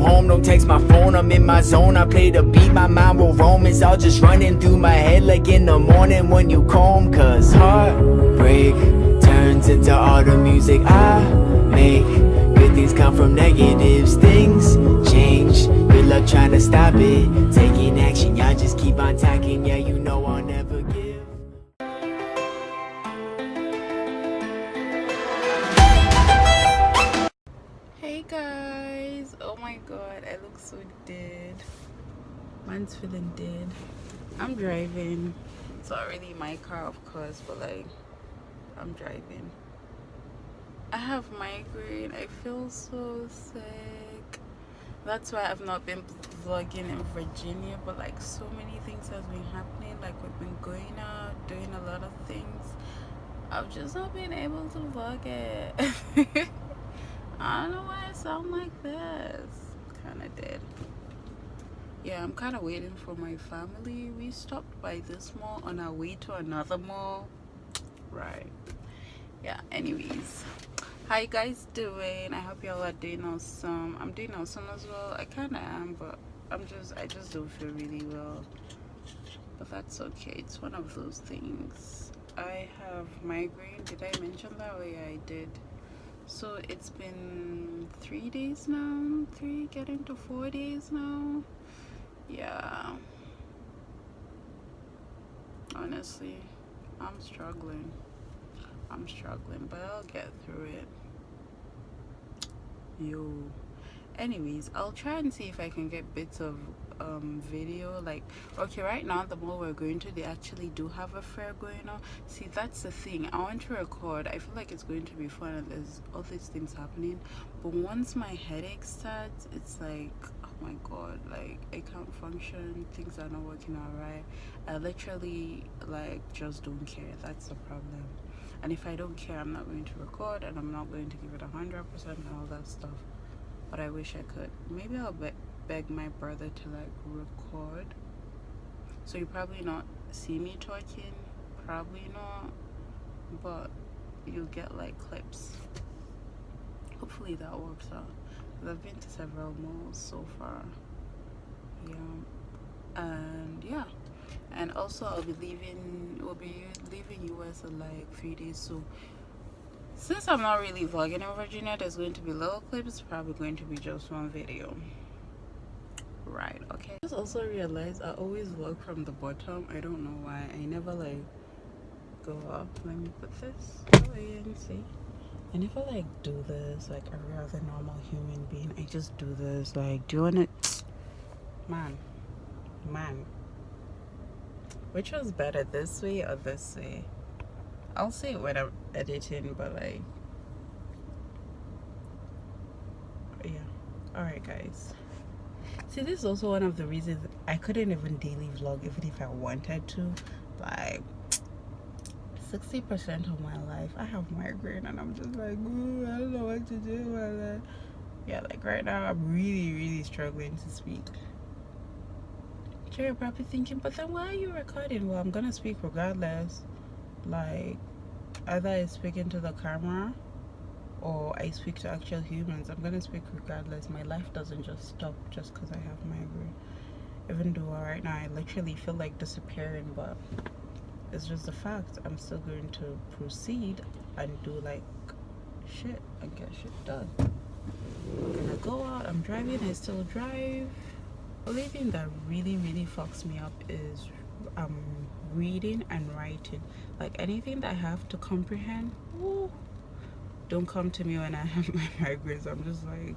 home, don't text my phone, I'm in my zone. I play the beat, my mind will roam. It's all just running through my head like in the morning when you comb. Cause heartbreak turns into all the music I make. Good things come from negatives, things change. Good luck trying to stop it, taking action, y'all just keep on tacking. Yeah, you know I'll never give. Hey guys, oh my god, I look so dead. Man's feeling dead. I'm driving. It's not really my car, of course, but like, I'm driving. I have migraine. I feel so sick. That's why I've not been vlogging in Virginia, but like so many things has been happening. Like we've been going out, doing a lot of things. I've just not been able to vlog it. I don't know why I sound like this. Kind of dead. Yeah, I'm kind of waiting for my family. We stopped by this mall on our way to another mall. Right. Yeah, anyways. How you guys doing? I hope y'all are doing awesome. I'm doing awesome as well. I kind of am, but I just don't feel really well. But that's okay. It's one of those things. I have migraine. Did I mention that? Oh yeah, I did. So it's been 3 days now. 3 getting to 4 days now. Yeah. Honestly, I'm struggling, but I'll get through it. Yo. Anyways, I'll try and see if I can get bits of video. Like, okay, right now the mall we're going to, they actually do have a fair going on. See, that's the thing. I want to record. I feel like it's going to be fun and there's all these things happening, but once my headache starts, it's like, oh my god, like I can't function, things are not working out right. I literally like just don't care. That's the problem. And if I don't care, I'm not going to record and I'm not going to give it 100% and all that stuff. But I wish I could. Maybe I'll beg my brother to like record, so you probably not see me talking, probably not, but you'll get like clips. Hopefully that works out. I've been to several malls so far. Yeah. And yeah, and also we'll be leaving US in like 3 days. So since I'm not really vlogging in Virginia, there's going to be little clips, probably going to be just one video. Right, okay. I just also realized I always vlog from the bottom. I don't know why. I never like go up. Let me put this so you can see. I never like do this like every other normal human being. I just do this like, do you want it? Man. Which was better, this way or this way? I'll say it when I'm editing, but like, yeah. Alright guys, see, this is also one of the reasons I couldn't even daily vlog even if I wanted to. Like 60% of my life I have migraine and I'm just like, ooh, I don't know what to do about that. Yeah, like right now I'm really struggling to speak. You're probably thinking, but then why are you recording? Well, I'm gonna speak regardless. Like, either I speak into the camera or I speak to actual humans. I'm gonna speak regardless. My life doesn't just stop just because I have migraine. Even though right now I literally feel like disappearing, but it's just the fact. I'm still going to proceed and do like shit and get shit done. I'm gonna go out. I'm driving. I still drive. The only thing that really fucks me up is reading and writing. Like anything that I have to comprehend, ooh, don't come to me when I have my migraines. I'm just like,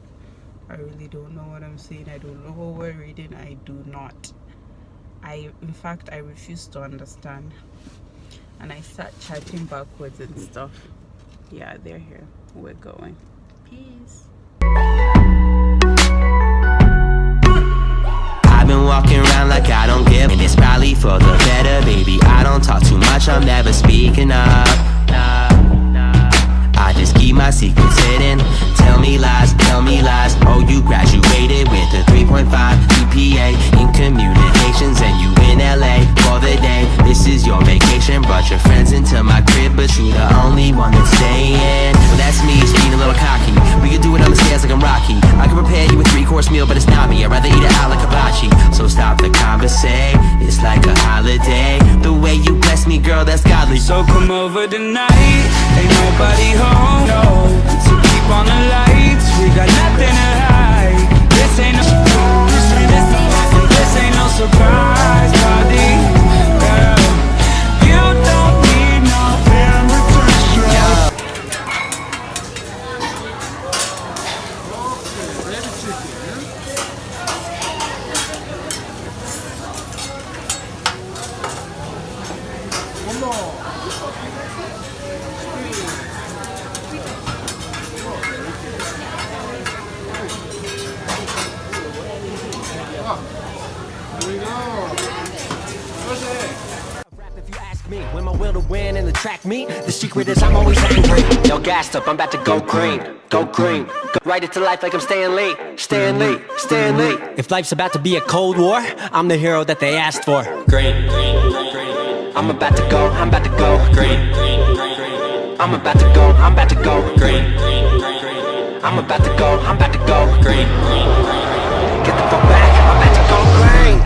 I really don't know what I'm saying. I don't know what we're reading. I do not. In fact, I refuse to understand. And I start chatting backwards and stuff. Yeah, they're here. We're going. Peace. I've been walking around like I don't give, and it's probably for the better, baby. I don't talk too much, I'm never speaking up. I just keep my secrets hidden. Tell me lies, oh, you graduated with a 3.5 GPA in communications, and you in LA for the day. This is your vacation, brought your friends into my crib, but you the only one that's staying. Well, that's me, just being a little cocky. We can do it on the stairs like I'm Rocky. I can prepare you a 3-course meal meal, but it's not me. I'd rather eat it out like hibachi. So stop the conversation, it's like a holiday. The way you bless me, girl, that's godly. So come over tonight, ain't nobody home, no. So keep on the lights, we got nothing to hide. This ain't no surprise party, girl. You don't need no invitation. If you ask me, when my will to win and the track meet, the secret is I'm always angry. Yo, gassed up, I'm about to go green, go green. Go right into life like I'm Stan Lee, Stan Lee, Stan Lee. If life's about to be a cold war, I'm the hero that they asked for. Green, I'm about to go, I'm about to go green. I'm about to go, I'm about to go green. I'm about to go, I'm about to go green. Get the fuck back, I'm about to go green.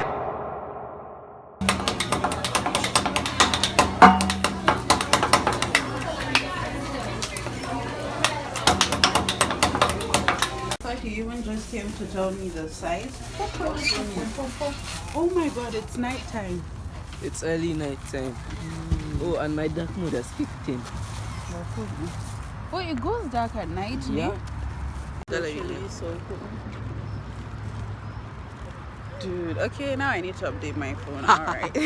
You even just came to tell me the size. Oh my god, it's nighttime. It's early night time. Oh, and my dark mode has kicked in. Oh, it goes dark at night, Yeah. Literally so cool. Dude, okay, now I need to update my phone. Alright.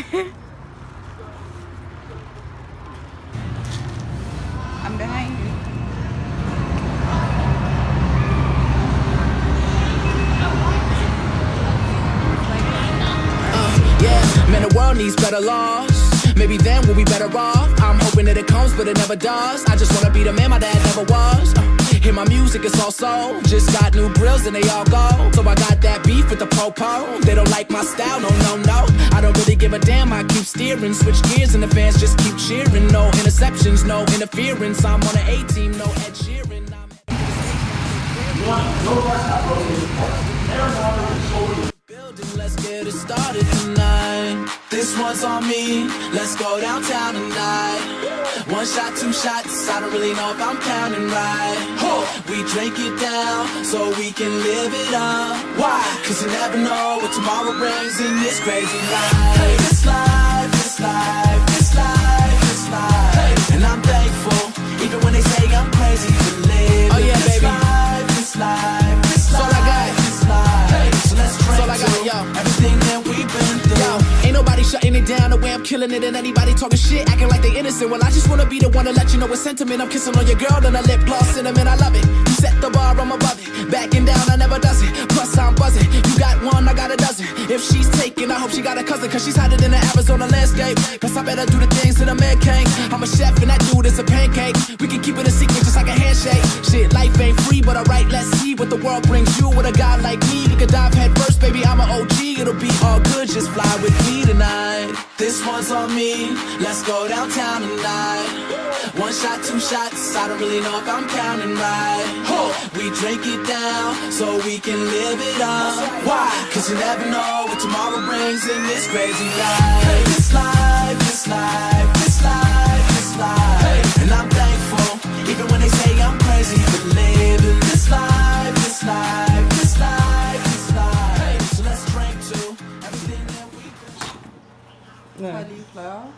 I'm behind you. Man, the world needs better laws. Maybe then we'll be better off. I'm hoping that it comes, but it never does. I just wanna be the man my dad never was. Hear my music, it's all soul. Just got new grills and they all go. So I got that beef with the po-po. They don't like my style, no, no, no. I don't really give a damn, I keep steering. Switch gears and the fans just keep cheering. No interceptions, no interference. I'm on an A-team, no Ed Sheeran. Let's get it started tonight. This one's on me. Let's go downtown tonight. One shot, two shots. I don't really know if I'm counting right. We drink it down so we can live it up. Why? Cause you never know what tomorrow brings in this crazy life. Hey, this life, this life, this life, this life. And I'm thankful, even when they say I'm crazy to live. Oh yeah, this baby. Life, this life, this life. All I got. So let's drink to everything that we've been through. Yo, ain't nobody shutting it down the way I'm killing it. And anybody talking shit, acting like they innocent. Well, I just wanna be the one to let you know it's sentiment. I'm kissing on your girl and a lip gloss cinnamon. I love it. You set the bar, I'm above it. Backing down, I never does it. Plus I'm buzzing. You got one, I got a dozen. If she's taken, I hope she got a cousin. Cause she's hotter than the Arizona landscape. Plus I better do the things that a man can't. I'm a chef and that dude is a pancake. We can keep it a secret just like a handshake. Shit, life ain't free, but alright, let's see what the world brings you. With a guy like me, we could dive head first, baby, I'm an OG. It'll be all good, just fly with me tonight. This one's on me, let's go downtown tonight. One shot, two shots, I don't really know if I'm counting right. We drink it down so we can live it up. Why? Cause you never know what tomorrow brings in this crazy life. Hey, this life, this life, this life, this life. And I'm thankful, even when they say I'm crazy for living this life, this life, this life, this life. So let's drink to everything that we Cauliflower.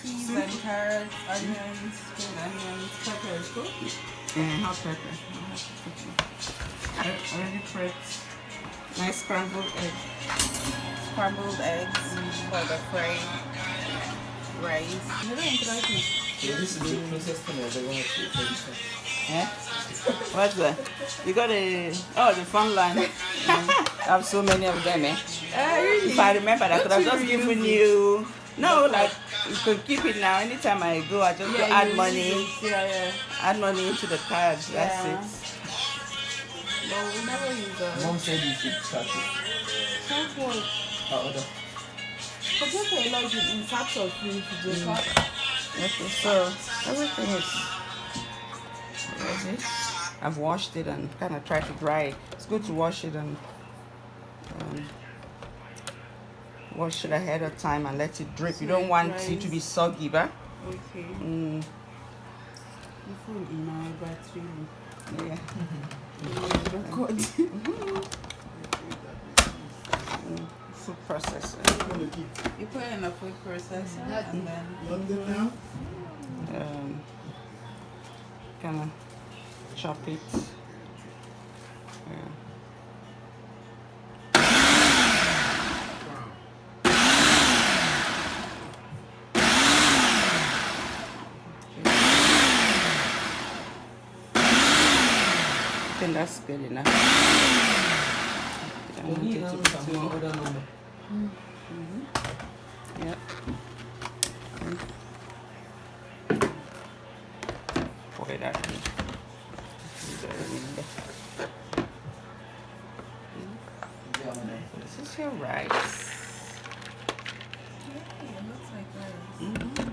Peas and carrots, onions, spring onions, peppers. Hot pepper. Already prepped. Nice scrambled eggs. Scrambled eggs for the fried rice. Yeah, this is the closest thing I've ever had to tradition. Yeah? What's that? You got the fun line. I have so many of them, eh? Really? If I remember, I could have just given you. No, like you could keep it now. Anytime I go, I just go add money. Add money into the card. That's it. But we never use that. Mom said you should start it. Start what? Our order. Forget the login in fact of you to do that. Okay, so everything is ready. I've washed it and kind of tried to dry it. It's good to wash it and wash it ahead of time and let it drip. You don't want it to be soggy, but Okay. mm, The phone in my battery. yeah. Record. Food processor. You put it in a food processor and then Kind of chop it. Yeah. I think that's good enough. I want it to be too. Yep. Pour it out. This is your rice. it looks like rice.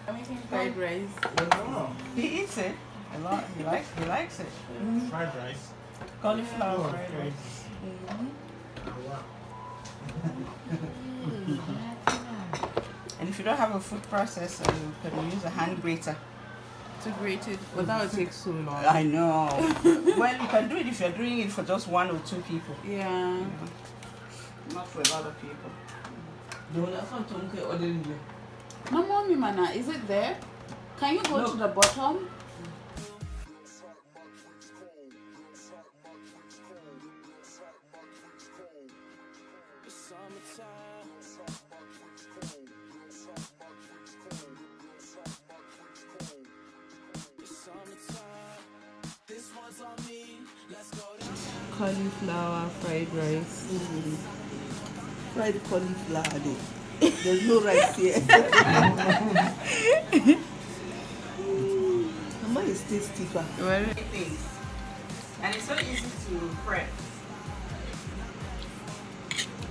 I'm making fried rice. He eats it a lot. He likes it. Fried rice. Cauliflower fried rice. And if you don't have a food processor, you can use a hand grater. To grate it, but that would take so long. I know. Well, you can do it if you're doing it for just 1 or 2 people, Yeah. not for a lot of people. My mommy, mana, is it there? Can you go to the bottom? Cauliflower fried rice. Fried cauliflower. There's no rice here. Mama is tasty. Well, Things. And it's so easy to prep.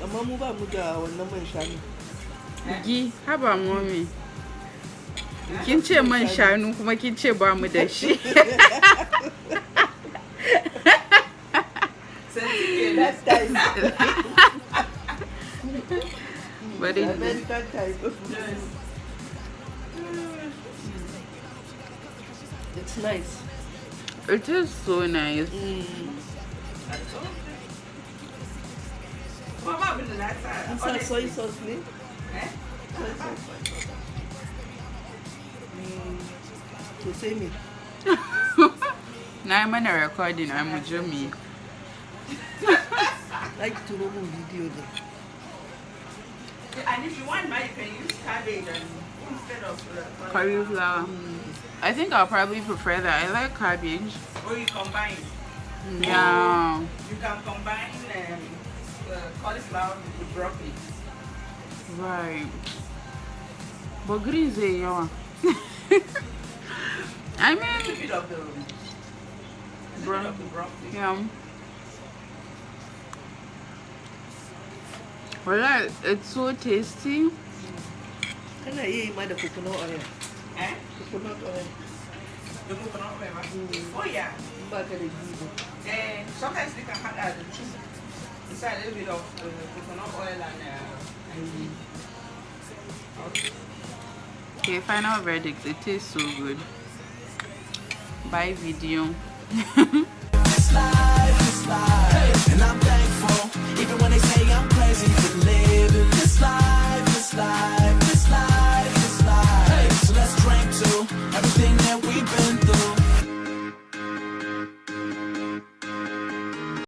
Mama move on with our number in Shani. Gi, how about mommy? Kin ce man shanu kuma kin ce ba mu da shi. That time. But it, American time. It's nice. it is so nice. Mama, with the last time. It's a soy sauce, ne? Eh? Soy sauce. To say me. Now I'm on a recording, I'm with Jimmy. Like to know video there. And if you want, you can use cabbage instead of Cauliflower. I think I'll probably prefer that. I like cabbage. or you combine. Yeah. You can combine cauliflower with broccoli. Right. But greens are yeah. I mean, A bit of the broccoli. yeah. Well, it's so tasty. Can I eat my coconut oil? Eh? Coconut oil. The coconut oil. Oh yeah. Back at the Sometimes you can add the two. Inside a little bit of coconut oil and Okay, final verdict. It tastes so good. Bye video. And I'm thankful